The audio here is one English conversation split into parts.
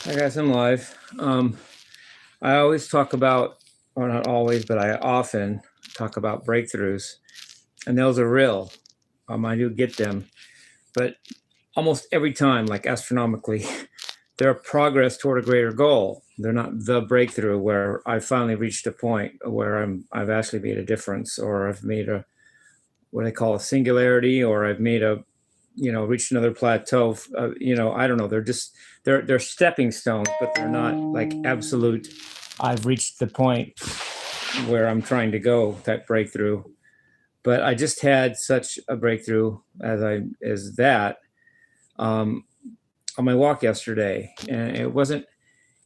Hi guys, I'm live. I always talk about, or not always, but I often talk about breakthroughs, and those are real. I do get them, but almost every time, like astronomically, they're progress toward a greater goal. They're not the breakthrough where I finally reached a point where I've actually made a difference, or I've made a what I call a singularity, or I've made a reached another plateau. I don't know. They're stepping stones, but they're not like absolute. I've reached the point where I'm trying to go type breakthrough. But I just had such a breakthrough as that um, on my walk yesterday, and it wasn't.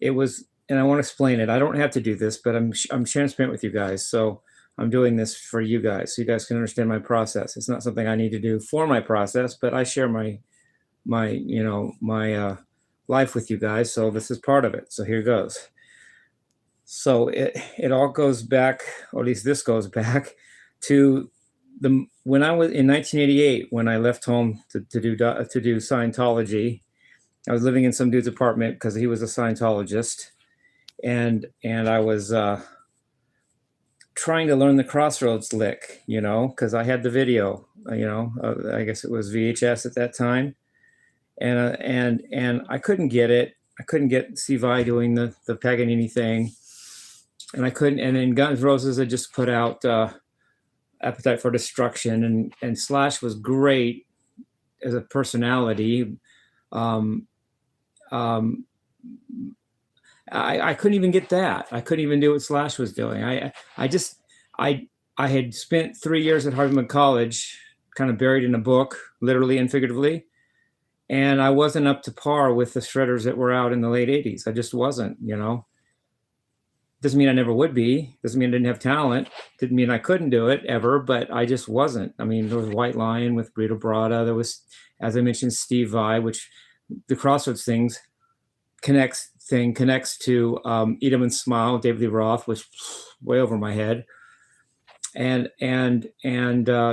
It was, and I want to explain it. I don't have to do this, but I'm transparent with you guys, so I'm doing this for you guys, so you guys can understand my process. It's not something I need to do for my process, but I share my life with you guys, so this is part of it. So here goes. So it all goes back, or at least this goes back to the when I was in 1988 when I left home to do Scientology. I was living in some dude's apartment because he was a Scientologist, and I was trying to learn the Crossroads lick, because I had the video. I guess it was VHS at that time, and I couldn't get it. I couldn't get C. Vi doing the Paganini thing, and I couldn't. And then Guns N' Roses had just put out Appetite for Destruction, and Slash was great as a personality. Um, um, I couldn't even get that. I couldn't even do what Slash was doing. I had spent 3 years at Harvard College, kind of buried in a book, literally and figuratively, and I wasn't up to par with the shredders that were out in the late '80s. I just wasn't. Doesn't mean I never would be. Doesn't mean I didn't have talent. Didn't mean I couldn't do it ever, but I just wasn't. I mean, there was White Lion with Brito Brada. There was, as I mentioned, Steve Vai, which the Crossroads connects to Eat 'Em and Smile, David Lee Roth, which way over my head, and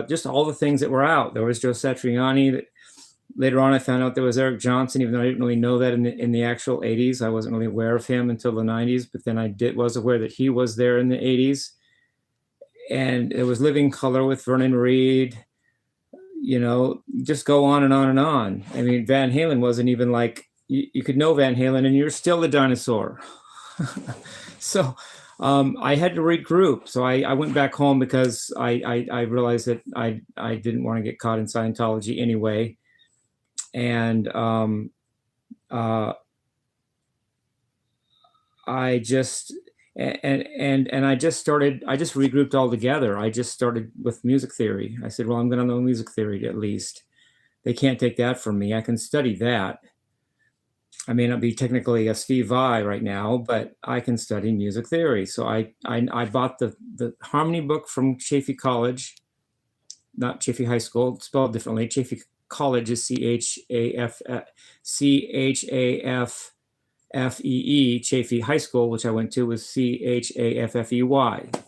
just all the things that were out. There was Joe Satriani. That later on I found out there was Eric Johnson, even though I didn't really know that in the actual '80s. I wasn't really aware of him until the '90s, but then was aware that he was there in the '80s. And it was Living Color with Vernon Reid. Just go on and on and on. I mean, Van Halen wasn't even like, you could know Van Halen and you're still a dinosaur. So I had to regroup. So I went back home because I realized that I didn't want to get caught in Scientology anyway. And I just I just regrouped all together. I just started with music theory. I said, well, I'm going to know music theory at least. They can't take that from me. I can study that. I may not be technically a Steve Vai right now, but I can study music theory. So I bought the harmony book from Chaffey College, not Chaffey High School, spelled differently. Chaffey College is CHAFFEE. Chaffey High School, which I went to, was CHAFFEY,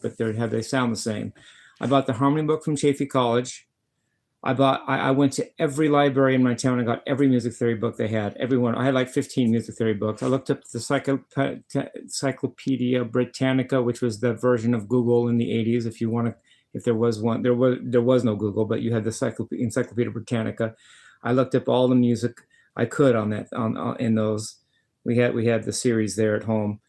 but they sound the same. I bought the harmony book from Chaffey College. I went to every library in my town and got every music theory book they had. Everyone. I had like 15 music theory books. I looked up the Encyclopedia Britannica, which was the version of Google in the '80s. If there was one, there was no Google, but you had the Encyclopedia Britannica. I looked up all the music I could in those. We had the series there at home,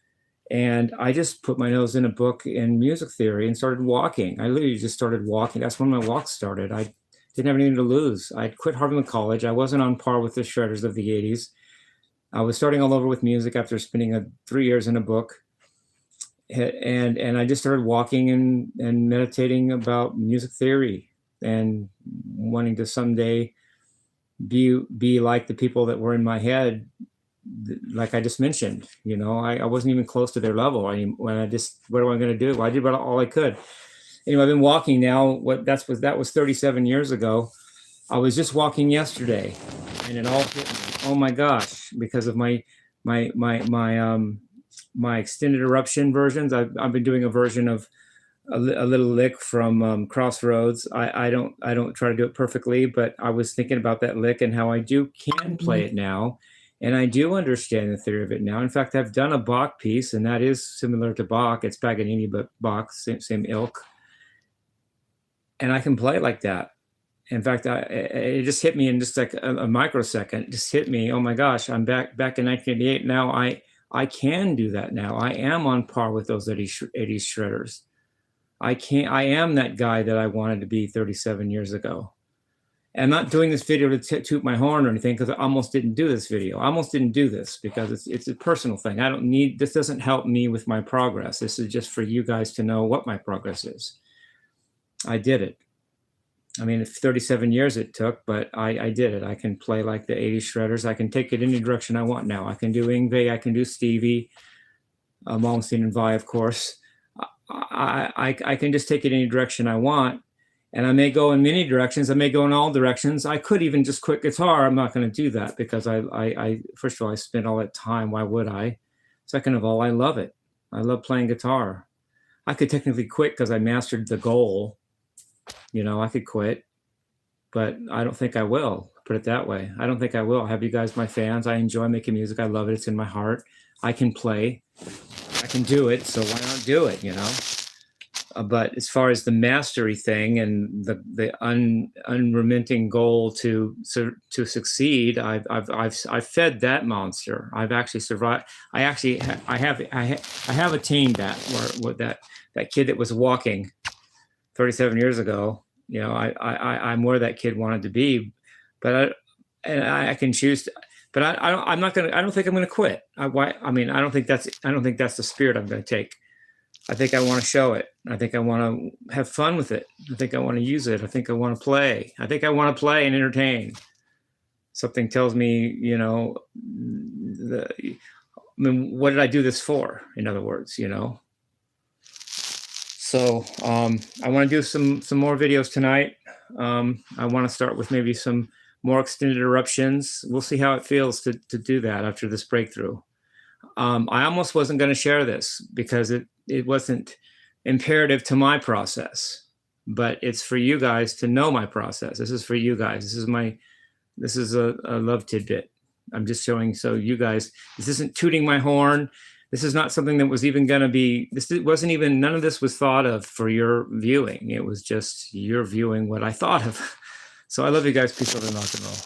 and I just put my nose in a book in music theory and started walking. I literally just started walking. That's when my walk started. I didn't have anything to lose. I'd quit Harvard College. I wasn't on par with the shredders of the '80s. I was starting all over with music after spending 3 years in a book. And I just started walking and meditating about music theory and wanting to someday be like the people that were in my head, like I just mentioned. I wasn't even close to their level. What am I going to do? I did all I could. Anyway, I've been walking now. That was 37 years ago. I was just walking yesterday, and it all hit me. Oh my gosh! Because of my extended eruption versions, I've been doing a version of a little lick from Crossroads. I don't try to do it perfectly, but I was thinking about that lick and how can play it now, And I do understand the theory of it now. In fact, I've done a Bach piece, and that is similar to Bach. It's Paganini, but Bach, same ilk. And I can play like that. In fact, it just hit me in just like a microsecond. It just hit me. Oh my gosh, I'm back in 1988. Now I can do that now. I am on par with those 80s shredders. I am that guy that I wanted to be 37 years ago. I'm not doing this video to toot my horn or anything, because I almost didn't do this video. I almost didn't do this because it's a personal thing. I don't need, this doesn't help me with my progress. This is just for you guys to know what my progress is. I did it. I mean, 37 years it took, but I did it. I can play like the 80s shredders. I can take it any direction I want now. I can do Yngwie, I can do Stevie, Malmsteen and Vai, of course. I can just take it any direction I want. And I may go in many directions. I may go in all directions. I could even just quit guitar. I'm not going to do that because first of all, I spent all that time. Why would I? Second of all, I love it. I love playing guitar. I could technically quit because I mastered the goal. You know, I could quit, but I don't think I will. Put it that way. I don't think I will. I have you guys my fans. I enjoy making music. I love it. It's in my heart. I can play. I can do it. So why not do it, you know? But as far as the mastery thing and the unremitting goal to succeed, I've fed that monster. I've actually survived. I have attained that. Where that kid that was walking 37 years ago, you know, I'm where that kid wanted to be, but I can choose to, but I'm not gonna. I don't think I'm gonna quit. I don't think that's the spirit I'm gonna take. I think I want to show it. I think I want to have fun with it. I think I want to use it. I think I want to play. I think I want to play and entertain. Something tells me, you know, what did I do this for? In other words, you know. So I want to do some more videos tonight. I want to start with maybe some more extended eruptions. We'll see how it feels to do that after this breakthrough. I almost wasn't going to share this because it wasn't imperative to my process, but it's for you guys to know my process. This is for you guys. This is a love tidbit. I'm just showing so you guys, this isn't tooting my horn. This is not something that was even going to be, none of this was thought of for your viewing. It was just you're viewing what I thought of. So I love you guys. Peace, love, and rock and roll.